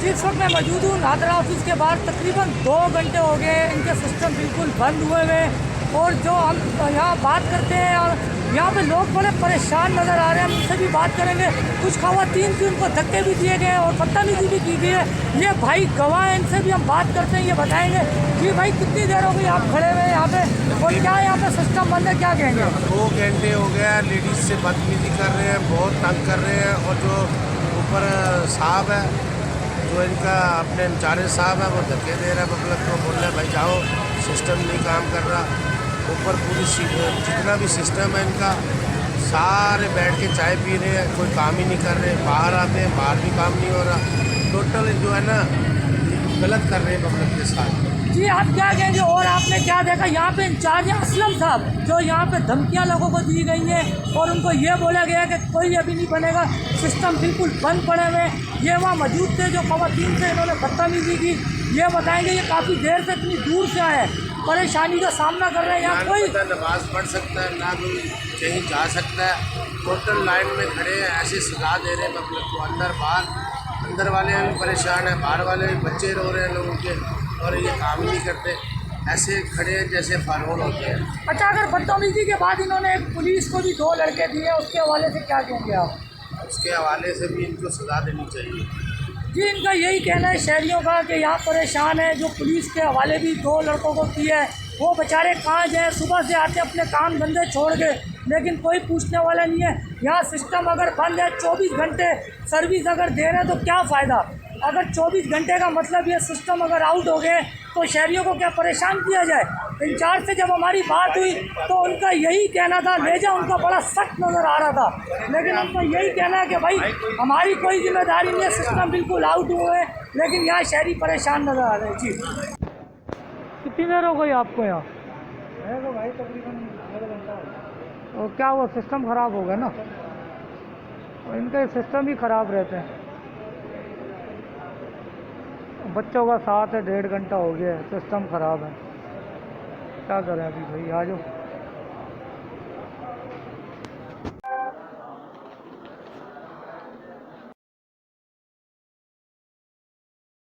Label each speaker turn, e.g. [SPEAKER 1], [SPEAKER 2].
[SPEAKER 1] जिस वक्त मैं मौजूद हूँ नादरा ऑफिस के बाहर तकरीबन 2 घंटे हो गए इनके सिस्टम बिल्कुल बंद हुए हुए। और जो हम यहाँ बात करते हैं और यहाँ पे लोग बड़े परेशान नज़र आ रहे हैं, हम उनसे भी बात करेंगे। कुछ खवातीन की उनको धक्के भी दिए गए और बदतमीजी भी की गई है। ये भाई गवाह हैं, इनसे भी हम बात करते हैं, ये बताएंगे कि भाई कितनी देर हो गई आप खड़े हुए यहाँ पे और क्या यहाँ पे सिस्टम बंद है, क्या कहेंगे?
[SPEAKER 2] 2 घंटे हो गया, लेडीज़ से बदतमीजी कर रहे हैं, बहुत तंग कर रहे हैं। और जो ऊपर साहब है, जो इनका अपने इंचार्ज साहब है, वो धक्के दे रहा है पब्लिक को, बोल रहे हैं भाई जाओ, सिस्टम नहीं काम कर रहा। ऊपर पूरी जितना भी सिस्टम है इनका, सारे बैठ के चाय पी रहे हैं, कोई काम ही नहीं कर रहे। बाहर आते हैं, बाहर भी काम नहीं हो रहा। टोटल जो है ना गलत कर रहे हैं पब्लिक के साथ।
[SPEAKER 1] जी आप क्या कहेंगे? और आपने क्या देखा यहाँ पे इंचार्ज है असलम साहब, जो यहाँ पे धमकियाँ लोगों को दी गई हैं और उनको ये बोला गया है कि कोई अभी नहीं बनेगा, सिस्टम बिल्कुल बंद पड़े हुए। ये वहाँ मौजूद थे जो खवातीन से इन्होंने बदतमीजी की। ये बताएंगे ये काफ़ी देर से इतनी दूर से आए हैं, परेशानी का सामना कर रहे हैं। यहाँ कोई
[SPEAKER 2] नमाज पढ़ सकता है ना, कोई कहीं जा सकता है। टोटल लाइन में खड़े हैं, ऐसे सजा दे रहे हैं पब्लिक को, अंदर बाहर। अंदर वाले भी परेशान हैं, बाहर वाले भी बच्चे रो रहे हैं लोगों के, और ये काम ही नहीं करते, ऐसे खड़े हैं जैसे फारोल होते हैं।
[SPEAKER 1] अच्छा, अगर बदतमीजी के बाद इन्होंने पुलिस को भी 2 लड़के दिए, उसके हवाले से क्या कहेंगे आप?
[SPEAKER 2] उसके हवाले से भी इनको सजा देनी चाहिए।
[SPEAKER 1] जी इनका यही कहना है शहरियों का कि यहाँ परेशान है। जो पुलिस के हवाले भी 2 लड़कों को किया है, वो बेचारे कहाँ जाए, सुबह से आते अपने काम धंधे छोड़ के, लेकिन कोई पूछने वाला नहीं है। यहाँ सिस्टम अगर बंद है, 24 घंटे सर्विस अगर दे रहे हैं तो क्या फ़ायदा? अगर 24 घंटे का मतलब ये सिस्टम अगर आउट हो गए तो शहरियों को क्या परेशान किया जाए? इंचार्ज से जब हमारी बात हुई तो उनका यही कहना था, लहजा उनका बड़ा सख्त नज़र आ रहा था, लेकिन उनका यही कहना है कि भाई हमारी कोई जिम्मेदारी नहीं है, सिस्टम बिल्कुल आउट हुए हैं, लेकिन यहाँ शहरी परेशान नज़र आ रहे हैं। जी कितनी देर हो गई आपको यहाँ?
[SPEAKER 2] तो भाई तकरीबन आधा घंटा।
[SPEAKER 1] और क्या हुआ, सिस्टम ख़राब हो गया ना? और इनका सिस्टम ही ख़राब रहते हैं। बच्चों का साथ है, 1.5 घंटा हो गया है, सिस्टम ख़राब है, क्या करें अभी भाई? आ जाओ।